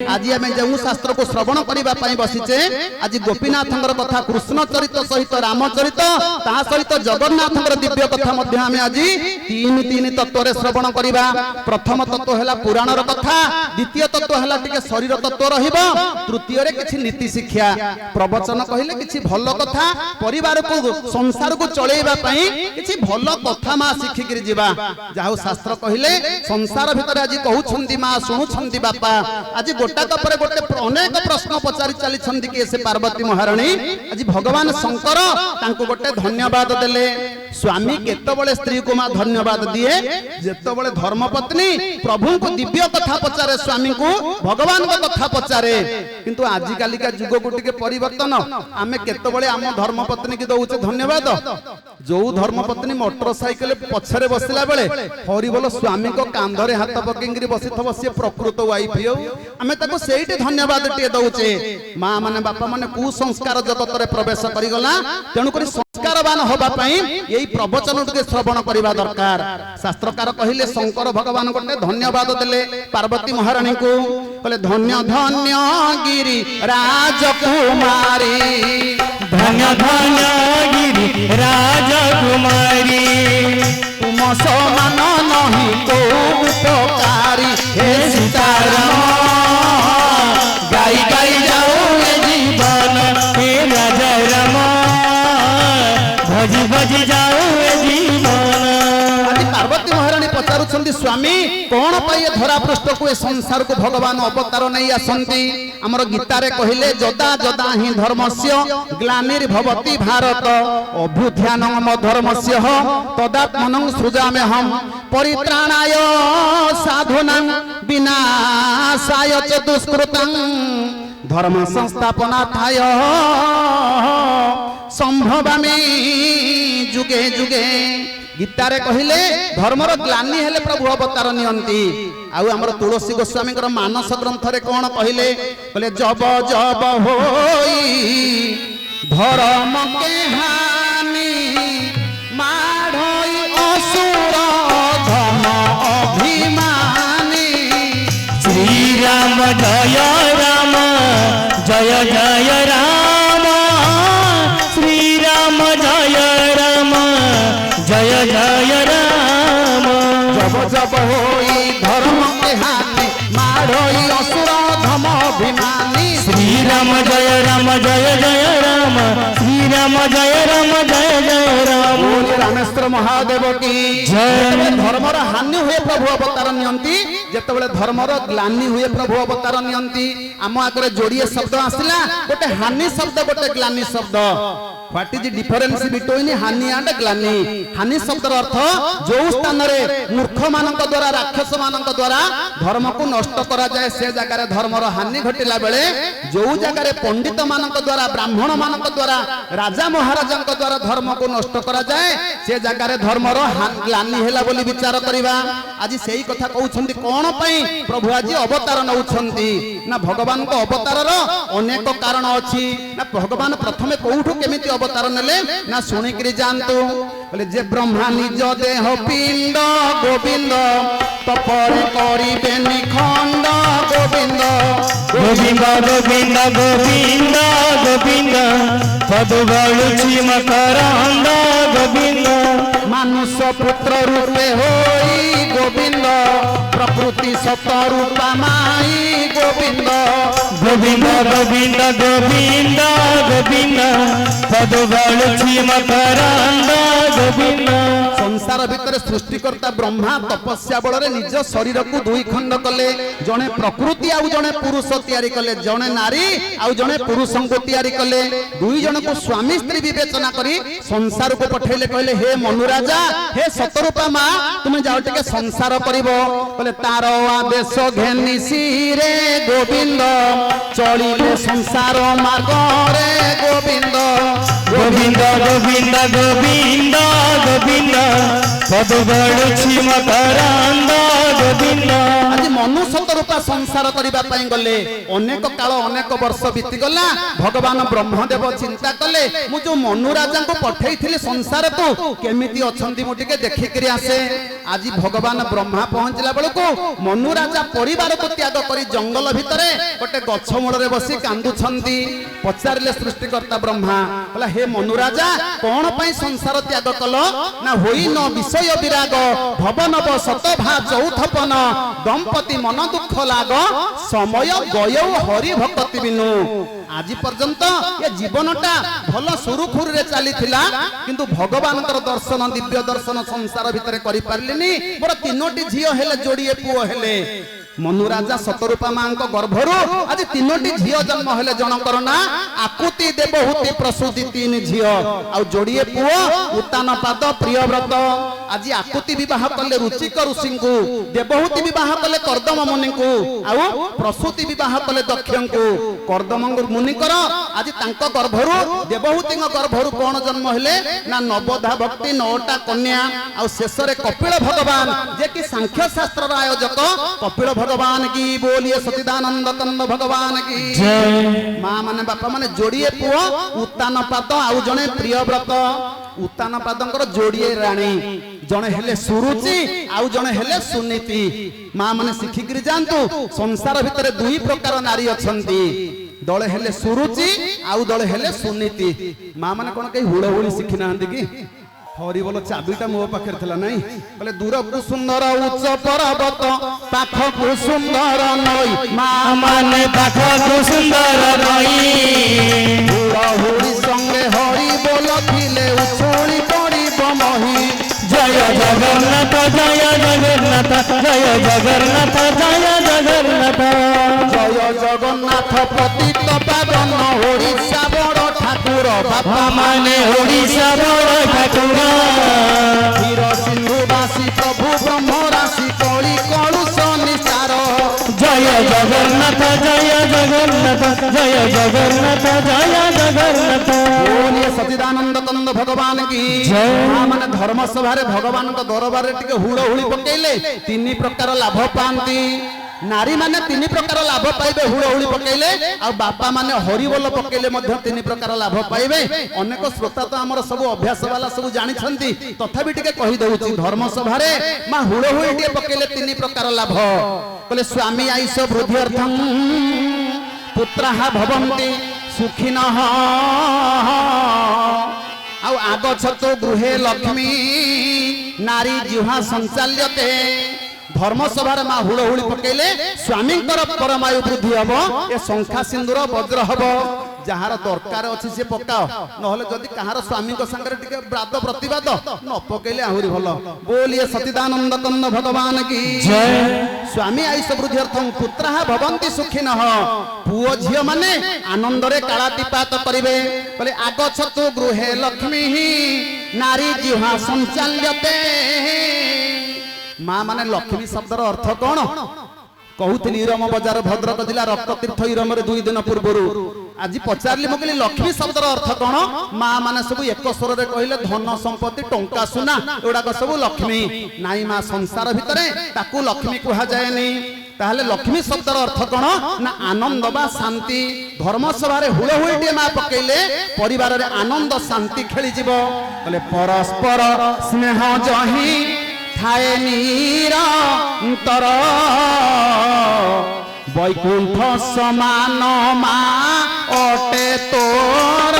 आज आम जो शास्त्र को श्रवण करने बसीचे आज गोपीनाथ कथा कृष्ण चरित सहित रामचरित ता सहित जगन्नाथ दिव्य कथा आम आज तीन तीन तत्व श्रवण करवा। प्रथम तत्व है पुराणर कथा, द्वितीय तत्व है शरीर तत्व रहिबो, तृतीय रे किछि नीति शिक्षा प्रवचन कहले किछि भल कथा परिवार को संसार को चलेबा पई किछि भल कथा मा शिखिक जीवा। जाहु शास्त्र कहले संसार भितर आज कहउछंती मा सुनुछंती बापा। आज गोटाक पर गोटे अनेक प्रश्न पचारि चली छंती के से पार्वती महारानी। आज भगवान शंकर तांको गोटे धन्यवाद देले। स्वामी केतबळे स्त्री को मा धन्यवाद दिए जेतबळे धर्मपत्नी प्रभु को दिव्य कथा पचारे, स्वामी को भगवान को कथा पचारे। किंतु आज कालिका जुग को टिके परिवर्तन आमे केतबळे आम धर्मपत्नी की दउचे धन्यवाद। जो धर्मपत्नी मोटरसाइकिल पछरे बसिला बेले हरिबोल स्वामी को कांधरे हाथ पकेंगिरी बसिथबो से प्रकृत वाइफ हो आमे ताको सेठी धन्यवाद टिए दउचे। मां माने बापा माने कुसंस्कार जगत रे प्रवेश करि गला, तेनु करी संस्कारवान होबा पई एई प्रवचन टिके श्रवण करिबा दरकार। शास्त्रकार कहिले शंकर भगवान गोटे धन्यवाद देले पार्वती महारानी को, कहले धन्य धन्य गिरि राजकुमारी, धन्य धन्य गिरि राजकुमारी, तुम समान नहीं को उपकारी हे सीताराम, गाई गाई जाओ जीवन हे राजा राम, भजी भजी जाओ जीवन। पार्वती महारानी पचारुछंती स्वामी कौन पाई धरा पृष्ठ को संसार को भगवान अवतार नहीं आसंती। हमर गीता रे कहिले जदा जदा ही धर्मस्य ग्लानिर्भवति भारत अभ्युत्थानं धर्मस्य तदात्मनं सृजामि हम परित्राणाय साधूनां विनाशाय च दुष्कृतं धर्म संस्थापनार्थाय संभवामि जुगे जुगे। गीतारे कहिले धर्मर ग्लानि हेले प्रभु अवतार नियंती। आउ हमर तुलसी गोस्वामी मानस ग्रंथ रे कोन कहिले, कहले जब जब होई धर्म के हानि माढई असुर धन अभिमानी, श्री राम जय राम जय जय राम, श्री राम जय राम जय जय राम। जब जब होई धर्म के हानि माढई असुर धम अभिमानी, श्री राम जय राम जय जय राम, श्री राम जय राम जय जय राम। रामेश्वर महादेव की जय। धर्मर हानि हुए प्रभु अवतार नियंती, जेतेबेले धर्मर ग्लानि हुए प्रभु अवतार नियंती। आम आगे जोड़िए शब्द आसिला, गोटे हानि शब्द गोटे ग्लानि शब्द। व्हाट इज डिफरेंस बिटवीन हानि एंड ग्लानि? हानि शब्दर अर्थ जो स्थान रे मूर्ख मानक द्वारा राक्षस मानक द्वारा धर्म को नष्ट करा जाए से जगह धर्मर हानि घटिला बेले, जो जगह पंडित मानक द्वारा ब्राह्मण मानक द्वारा राजा महाराजा द्वारा धर्म को नष्ट करा जाए से जगह धर्मर ग्लानि हेला बोली विचार करिबा। आज सेही कथा कहउछंती कोन पई प्रभु आज अवतार नउछंती ना भगवान को अवतार रो अनेक कारण अछि ना। भगवान प्रथमे कोउठु केमिति अवतार नेले ना सुनिकरी जानतु। बोले जे ब्रह्मा निज देह पिंड गोविंद तपरे करिबे निखंड गोविंद, गोविंद गोविंद गोविंद गोविंद पद बलुची मकरंद गोविंद, मानुष पुत्र रूपे होई गोविंद प्रकृति सत रूपा माई गोविंद, गोविंद गोविंद गोविंद गोविंद पद बलुची मकरंद गोविंद। संसार भितर सृष्टिकर्ता ब्रह्मा तपस्या बल निज शरीर को दुई खंड कले, जने प्रकृति आउ जने पुरुष तैयारी कले, जने नारी आउ जने पुरुष को तैयारी कले। दुई जन को स्वामी स्त्री विवेचना करी संसार को पठेले, कहले हे मनुराजा हे सतरूपा माँ तुम जाओ टिके संसार करिवो। कहले तार आदेश घेनी सिरे गोविंद चलिले संसार मार्ग रे गोविंद, গোবিন্দ গোবিন্দ গোবিন্দ গোবিন্দ পদ বড়ুছি মকরান্দ গোবিন্দ। ଆଜି ମନୁ ସତରୂପା ସଂସାର କରିବା ପାଇଁ ଗଲେ ଅନେକ କାଳ ଅନେକ ବର୍ଷ ବିତିଗଲା। ଭଗବାନ ବ୍ରହ୍ମଦେବ ଚିନ୍ତା କଲେ ମୁଁ ଯୋଉ ମନୁ ରାଜାଙ୍କୁ ପଠେଇଥିଲି ସଂସାରକୁ କେମିତି ଅଛନ୍ତି ମୁଁ ଟିକେ ଦେଖିକିରି ଆସେ। ଆଜି ଭଗବାନ ବ୍ରହ୍ମା ପହଞ୍ଚିଲା ବେଳକୁ ମନୁ ରାଜା ପରିବାରକୁ ତ୍ୟାଗ କରି ଜଙ୍ଗଲ ଭିତରେ ଗୋଟେ ଗଛ ମୂଳରେ ବସି କାନ୍ଦୁଛନ୍ତି। ପଚାରିଲେ ସୃଷ୍ଟିକର୍ତ୍ତା ବ୍ରହ୍ମା, କହିଲା ହେ ମନୁ ରାଜା କଣ ପାଇଁ ସଂସାର ତ୍ୟାଗ କଲ? ନା ହୋଇନ ବିଷୟ ବିରାଗ ଭବନବ ଶତଭା ଚୌଥପନ ଦମ୍ପତି ମନ ଦୁଃଖ ଲାଗ ସମୟ ଗୟଉ ହରି ଭକ୍ତି ବିନୁ। ଆଜି ପର୍ଯ୍ୟନ୍ତ ଏ ଜୀବନଟା ଭଲ ସୁରୁଖୁରୁରେ ଚାଲିଥିଲା, କିନ୍ତୁ ଭଗବାନଙ୍କର ଦର୍ଶନ ଦିବ୍ୟ ଦର୍ଶନ ସଂସାର ଭିତରେ କରିପାରିଲିନି। ମୋର 3ଟି ଝିଅ ହେଲେ ଯୋଡ଼ିଏ ପୁଅ ହେଲେ। ମନୁ ରାଜା ସତରୂପା ମାଙ୍କ ଗର୍ଭରୁ ଆଜି 3ଟି ଝିଅ ଜନ୍ମ ହେଲେ। ଜଣଙ୍କର ନା ଆକୁତି ଦେବହୂତି ପ୍ରସୂତି 3 ଝିଅ, ଆଉ ଯୋଡ଼ିଏ ପୁଅ ଉତ୍ତାନପାଦ ପ୍ରିୟବ୍ରତ। ଆଜି ଆକୁତି ବିବାହ କଲେ ରୁଚିକ ଋଷିଙ୍କୁ, ଦେବହୂତି ବିବାହ କଲେ କର୍ଦମ ମୁନିଙ୍କୁ, ଆଉ ପ୍ରସୂତି ବିବାହ କଲେ ଦକ୍ଷଙ୍କୁ। କର୍ଦମ ମୁନିଙ୍କର ଆଜି ତାଙ୍କ ଗର୍ଭରୁ ଦେବହୂତିଙ୍କ ଗର୍ଭରୁ କଣ ଜନ୍ମ ହେଲେ? ନା ନବଧା ଭକ୍ତି 9ଟା କନ୍ୟା, ଆଉ ଶେଷରେ କପିଳ ଭଗବାନ, ଯେ କି ସାଂଖ୍ୟ ଶାସ୍ତ୍ରର ଆୟୋଜକ। କପିଳ भगवान की बोलिए सचिदानंद कंद भगवान की माँ माने बापा माने जोड़िए पुओ उत्तानपाद आउ जणे प्रियव्रत। उत्तानपादंकर जोड़िए रानी, जणे हेले सुरुचि आउ जणे हेले सुनीति। माँ माने शिखिकरी जानतु संसार भितर 2 प्रकार नारी अछंती, दळे हेले सुरुचि आउ दळे हेले सुनीति। माँ माने कोन कई हुड़हुड़ी शिखि नाहंती कि हरि बोलो चाबीटा मो पाखे थिला नहीं बोले दूर को सुंदर उच्च पर्वत पाख को सुंदर नई माँ माने पाख को सुंदर नई हुड़हुड़ी संगे हरि बोल थिले उछुली पड़ी बमही। जय जगन्नाथ जय जगन्नाथ जय जगन्नाथ जय जगन्नाथ जय जगन्नाथ पतित पावन ओडिशा बड़ ठाकुर बापा माने ओडिशा बड़ ठाकुर। क्षीर सिंधुवासी प्रभु ब्रह्म राशि कली कलुष निसार। जय जगन्नाथ जय जगन्नाथ जय जगन्नाथ जय जगन्नाथ। बोलिए सच्चिदानंद कंद भगवान की माँ माने धर्म सभा भगवान दरबार टिके हुड़हुड़ी पकेइले 3 प्रकार लाभ पाती। नारी माने 3 प्रकार लाभ पाइबे हुड़हुड़ी पकेइले, आ बापा माने हरिबोल पकेइले मध्य 3 प्रकार लाभ पाइबे। अनेक श्रोता तो आमर सब अभ्यास वाला सब जानी छंती, तथापि टिके कहि दउची धर्म सभा रे मां हुड़हुड़ी टिके पकेइले 3 प्रकार लाभ। कहले स्वामी आयुष वृद्धि अर्थम पुत्रहा भवन्ति सुखिनः आउ आगच्छतु गृहे लक्ष्मी नारी जिह्वा संचाल्यते। धर्म सभार माँ हुड़हुड़ी पकेइले स्वामी परमायु वृद्धि हम, ए शंखा सिंदूर वज्र हम। जार दरकार अच्छी से पकाओ, नहले जदि कहार स्वामी संगे टिके वाद प्रतिवाद न पकेइले आहुरी भल। बोलिए सच्चिदानंद कंद भगवान की स्वामी आयुष वृद्धि अर्थम पुत्रहा भवन्ति सुखिनः। पुओ झियो माने आनंद रे कालातिपात करिवे। बोले आगच्छतु गृहे लक्ष्मी नारी जिह्वा संचाल्यते। माँ माने लक्ष्मी शब्दर अर्थ कौन कहूली? इरम बजार भद्रक जिला रक्ततीर्थ इरम 2 दिन पूर्व आज पचारि मुझे लक्ष्मी शब्दर अर्थ कौन? माँ माने सब एक स्वर रे कहले धन संपत्ति टंका सुना एगुड़ाक सब लक्ष्मी नाई। माँ संसार भितर ताकू लक्ष्मी कहा जाएनी। ताहले लक्ष्मी शब्दर अर्थ कौन ना आनंद बा शांति। धर्म सभा हुड़हुड़ी माँ पकेइले परिवार रे आनंद शांति खेली जीव। कहले परस्पर स्नेह जही थाए निरंतर वैकुंठ समान माँ अटे तोर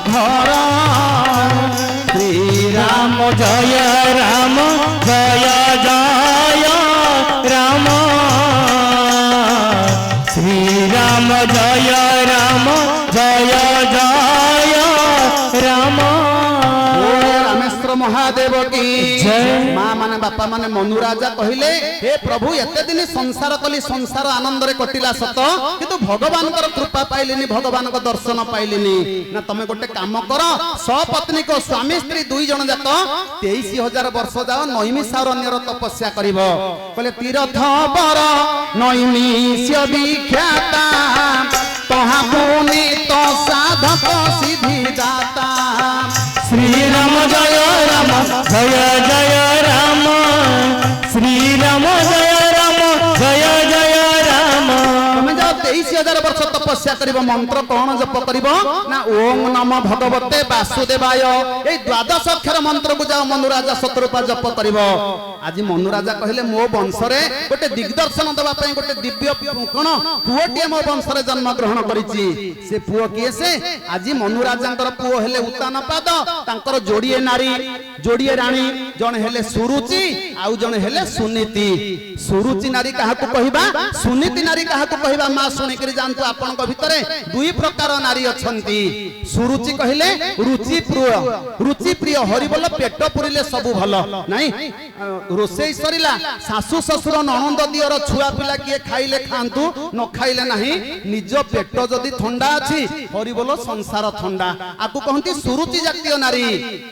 घर। श्री राम जय राम जय जय राम श्री राम जय राम जय जय राम। महादेव की माँ माने बापा माने मनु राजा कहले हे प्रभु एते दिन संसार कली संसार आनंद रे कटिला सत, किंतु भगवान कृपा पाइलिनी भगवान दर्शन पाइलिनी। ना तमे गोटे काम कर सपत्नी को स्वामी स्त्री 2 जन जाक 23,000 वर्ष जाओ नैमिषारण्यर तपस्या करिवो। कहले तीर्थ बर नैमिष विख्याता तहा पुनीत साधु ସାଧକ ସିଦ୍ଧି ଦାତା ଶ୍ରୀରାମ ଜୟ ରାମ ଜୟ ଜୟ ରାମ ଶ୍ରୀରାମ ଜୟ ରାମ ଜୟ ଜୟ ରାମ। ତମେ ଯାଅ 23,000 ବର୍ଷ ତପସ୍ୟା କରିବ ମନ୍ତ୍ର କଣ ଜପ କରିବ ନା ଓಂ ନମ ଭଗବତେ ବାସୁଦେବାୟ ଏଇ ଦ୍ୱାଦଶ ଅକ୍ଷର ମନ୍ତ୍ରକୁ ଯାଅ ମନୁରାଜା ଶତରୂପା ଜପ କରିବ। ଆଜି ମନୁରାଜା କହିଲେ ମୋ ବଂଶରେ ଗୋଟେ ଦିଗ୍ଦର୍ଶନ ଦେବା ପାଇଁ ଗୋଟେ ଦିବ୍ୟ କଣ ପୁଅଟିଏ ମୋ ବଂଶରେ ଜନ୍ମ ଗ୍ରହଣ କରିଛି। ସେ ପୁଅ କିଏ ସେ? ଆଜି ମନୁରାଜାଙ୍କର ପୁଅ ହେଲେ ଉତ୍ତାନପାଦ, ତାଙ୍କର ଯୋଡ଼ିଏ ନାରୀ ଯୋଡ଼ିଏ ରାଣୀ, ଜଣେ ହେଲେ ସୁରୁଚି ଆଉ ଜଣେ ହେଲେ ସୁନୀତି। ସୁରୁଚି ନାରୀ କାହାକୁ କହିବା, ସୁନୀତି ନାରୀ କାହାକୁ କହିବା? ମା ଶୁଣିକିରି ଯାଆନ୍ତୁ, ଆପଣଙ୍କ ଭିତରେ ଦୁଇ ପ୍ରକାର ନାରୀ ଅଛନ୍ତି। ସୁରୁଚି କହିଲେ ରୁଚି ପ୍ରିୟ, ରୁଚି ପ୍ରିୟ ହରିବୋଲ ପେଟ ପୁରିଲେ ସବୁ ଭଲ ନାଇଁ। ରୋଷେଇ ସରିଲା, ଶାଶୁ ଶ୍ୱଶୁର ନଣନ୍ଦ ଦିଅର ଛୁଆ ପିଲା କିଏ ଖାଇଲେ ଖାଆନ୍ତୁ, ନ ଖାଇଲେ ନାହିଁ। ନିଜ ପେଟ ଯଦି ଥଣ୍ଡା ଅଛି ହରିବୋଲ ସଂସାର ଥଣ୍ଡା। ଆକୁ କହନ୍ତି ସୁରୁଚି ଜାତୀୟ ନାରୀ।